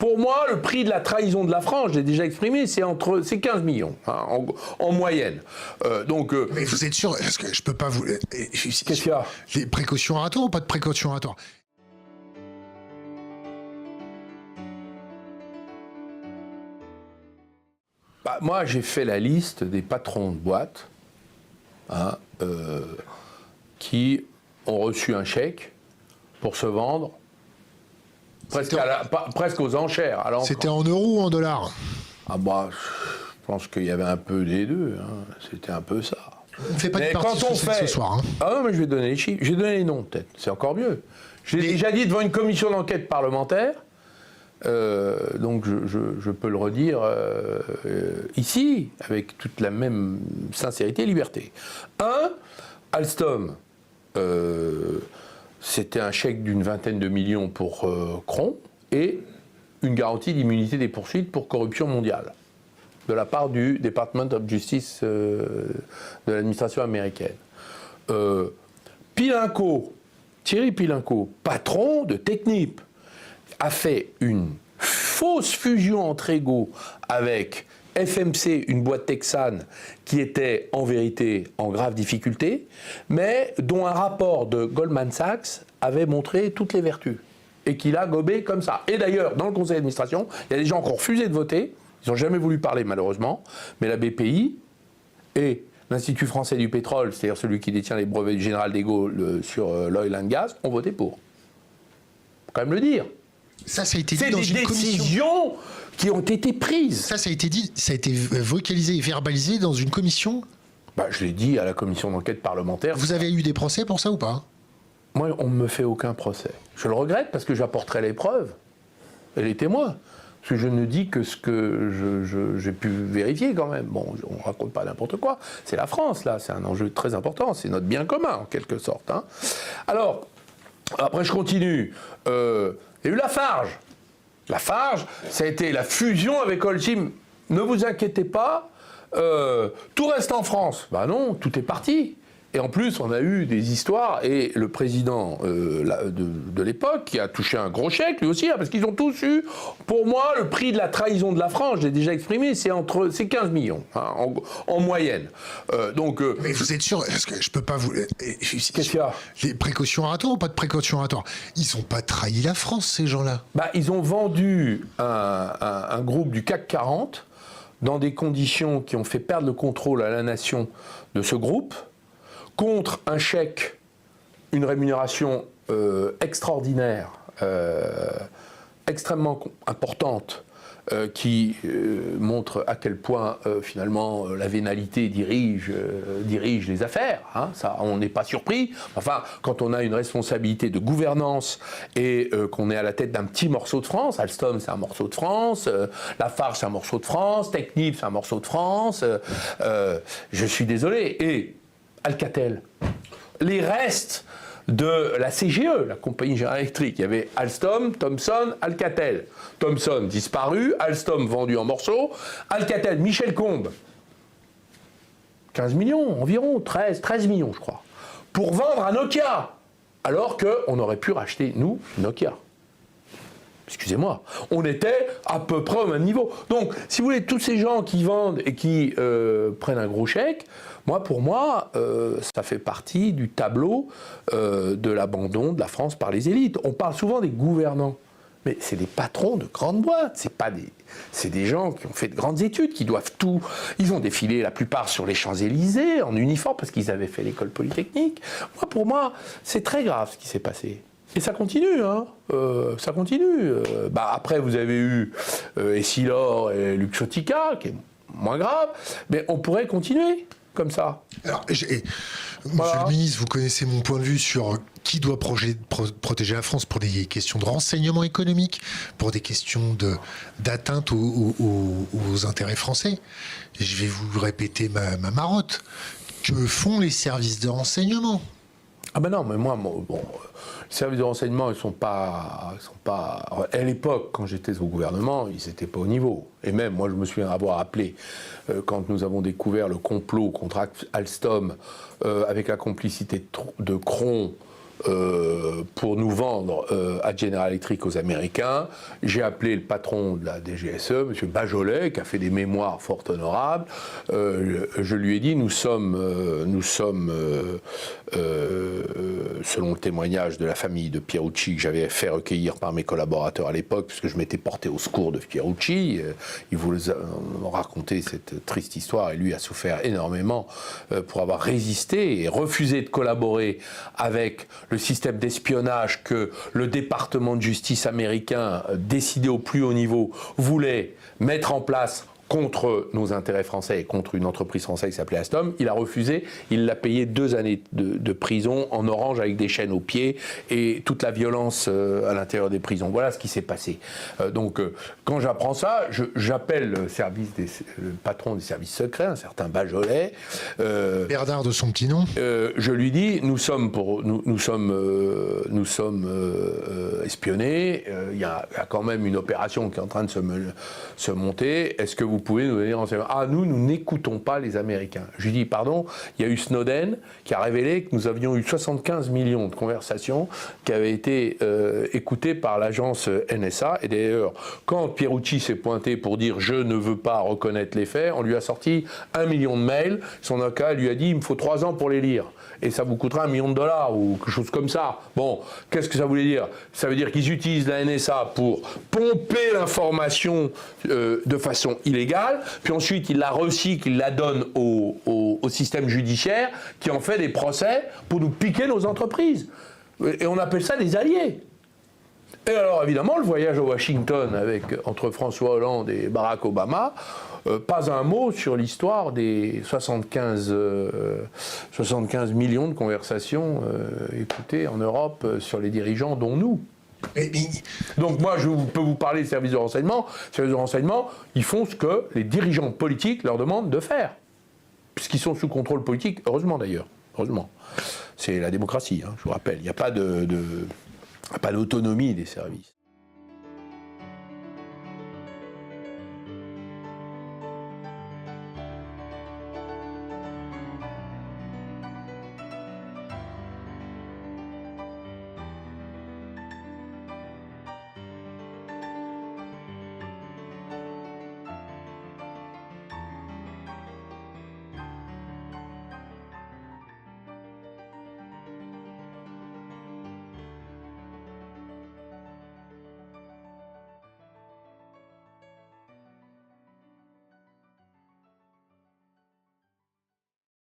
pour moi, le prix de la trahison de la France, je l'ai déjà exprimé, c'est 15 millions, hein, en moyenne. Mais vous êtes sûr, parce que je peux pas vous... Qu'est-ce qu'il y a? Les précautions oratoires ou pas de précautions oratoires? Bah, moi, j'ai fait la liste des patrons de boîtes, hein, qui ont reçu un chèque pour se vendre presque aux enchères. C'était en euros ou en dollars? Ah bah, je pense qu'il y avait un peu des deux. Hein. C'était un peu ça. On ne fait pas de partie ce soir. Hein. Ah non, mais je vais donner les chiffres. Je vais donner les noms, peut-être. C'est encore mieux. Je l'ai déjà dit devant une commission d'enquête parlementaire. Donc je peux le redire ici, avec toute la même sincérité et liberté. Alstom, c'était un chèque d'une vingtaine de millions pour Cron et une garantie d'immunité des poursuites pour corruption mondiale de la part du Department of Justice de l'administration américaine. Thierry Pilinco, patron de Technip, a fait une fausse fusion entre égaux avec FMC, une boîte texane qui était en vérité en grave difficulté, mais dont un rapport de Goldman Sachs avait montré toutes les vertus et qu'il a gobé comme ça. Et d'ailleurs, dans le conseil d'administration, il y a des gens qui ont refusé de voter, ils n'ont jamais voulu parler malheureusement, mais la BPI et l'Institut français du pétrole, c'est-à-dire celui qui détient les brevets du général de Gaulle sur l'oil and gas, ont voté pour. Faut quand même le dire. Ça a été dit dans une commission. C'est des décisions qui ont été prises. Ça a été dit, ça a été vocalisé et verbalisé dans une commission. Bah, je l'ai dit à la commission d'enquête parlementaire. Vous avez eu des procès pour ça ou pas? Moi, on ne me fait aucun procès. Je le regrette parce que j'apporterai les preuves et les témoins. Parce que je ne dis que ce que j'ai pu vérifier quand même. Bon, on ne raconte pas n'importe quoi. C'est la France, là. C'est un enjeu très important. C'est notre bien commun, en quelque sorte. Hein. Alors, après, je continue. Il y a eu Lafarge. Lafarge, ça a été la fusion avec Holcim. Ne vous inquiétez pas, tout reste en France. Ben non, tout est parti. Et en plus, on a eu des histoires, et le président de l'époque, qui a touché un gros chèque, lui aussi, hein, parce qu'ils ont tous eu, pour moi, le prix de la trahison de la France, je l'ai déjà exprimé, c'est 15 millions, hein, en moyenne. Mais vous êtes sûr, parce que je peux pas vous... Qu'est-ce qu'il y a? Les précautions oratoires ou pas de précautions oratoires? Ils n'ont pas trahi la France, ces gens-là. Bah, ils ont vendu un groupe du CAC 40 dans des conditions qui ont fait perdre le contrôle à la nation de ce groupe, contre un chèque, une rémunération extraordinaire, extrêmement importante, qui montre à quel point finalement la vénalité dirige les affaires. Hein, ça, on n'est pas surpris. Enfin, quand on a une responsabilité de gouvernance et qu'on est à la tête d'un petit morceau de France, Alstom c'est un morceau de France, Lafarge c'est un morceau de France, Technip c'est un morceau de France, je suis désolé. Et Alcatel, les restes de la CGE, la compagnie générale électrique, il y avait Alstom, Thomson, Alcatel. Thomson disparu, Alstom vendu en morceaux, Alcatel, Michel Combes, 15 millions environ, 13 millions je crois, pour vendre à Nokia, alors qu'on aurait pu racheter, nous, Nokia. Excusez-moi, on était à peu près au même niveau. Donc, si vous voulez, tous ces gens qui vendent et qui prennent un gros chèque, pour moi, ça fait partie du tableau de l'abandon de la France par les élites. On parle souvent des gouvernants, mais c'est des patrons de grandes boîtes, c'est des gens qui ont fait de grandes études, qui doivent tout... Ils ont défilé la plupart sur les Champs-Élysées, en uniforme, parce qu'ils avaient fait l'école polytechnique. Pour moi, c'est très grave ce qui s'est passé. Et ça continue, hein. Ça continue. Après, vous avez eu Essilor et Luxottica, qui est moins grave, mais on pourrait continuer comme ça. Alors, Monsieur le ministre, vous connaissez mon point de vue sur qui doit protéger la France pour des questions de renseignement économique, pour des questions d'atteinte aux intérêts français. Et je vais vous répéter ma marotte. Que font les services de renseignement? Ah ben non, mais les services de renseignement, ils sont pas... À l'époque, quand j'étais au gouvernement, ils n'étaient pas au niveau. Et même, moi, je me souviens avoir appelé, quand nous avons découvert le complot contre Alstom, avec la complicité de Cron, pour nous vendre à General Electric aux Américains. J'ai appelé le patron de la DGSE, M. Bajolet, qui a fait des mémoires fort honorables. Je lui ai dit, nous sommes selon le témoignage de la famille de Pierucci, que j'avais fait recueillir par mes collaborateurs à l'époque, puisque je m'étais porté au secours de Pierucci. Il voulait raconter cette triste histoire, et lui a souffert énormément pour avoir résisté et refusé de collaborer avec le système d'espionnage que le département de justice américain, décidé au plus haut niveau, voulait mettre en place contre nos intérêts français et contre une entreprise française qui s'appelait Alstom. Il a refusé, il l'a payé 2 années de prison en orange avec des chaînes aux pieds et toute la violence à l'intérieur des prisons. Voilà ce qui s'est passé. Donc quand j'apprends ça, j'appelle le patron des services secrets, un certain Bajolet. Bernard de son petit nom. Je lui dis, nous sommes espionnés, il y a quand même une opération qui est en train de se monter, est-ce que vous pouvez nous donner des renseignements? Ah, nous n'écoutons pas les Américains. Je lui dis, pardon, il y a eu Snowden qui a révélé que nous avions eu 75 millions de conversations qui avaient été écoutées par l'agence NSA. Et d'ailleurs, quand Pierucci s'est pointé pour dire « je ne veux pas reconnaître les faits », on lui a sorti 1 million de mails. Son avocat lui a dit « il me faut 3 ans pour les lire. Et ça vous coûtera $1 million ou quelque chose comme ça. » Bon, qu'est-ce que ça voulait dire? Ça veut dire qu'ils utilisent la NSA pour pomper l'information de façon illégale, puis ensuite ils la recyclent, ils la donnent au système judiciaire qui en fait des procès pour nous piquer nos entreprises. Et on appelle ça des alliés. Et alors évidemment, le voyage à Washington entre François Hollande et Barack Obama, pas un mot sur l'histoire des 75 millions de conversations écoutées en Europe sur les dirigeants, dont nous. Donc moi, je peux vous parler des services de renseignement. Les services de renseignement, ils font ce que les dirigeants politiques leur demandent de faire. Puisqu'ils sont sous contrôle politique, heureusement d'ailleurs. Heureusement. C'est la démocratie, hein, je vous rappelle. Il n'y a pas d'autonomie des services.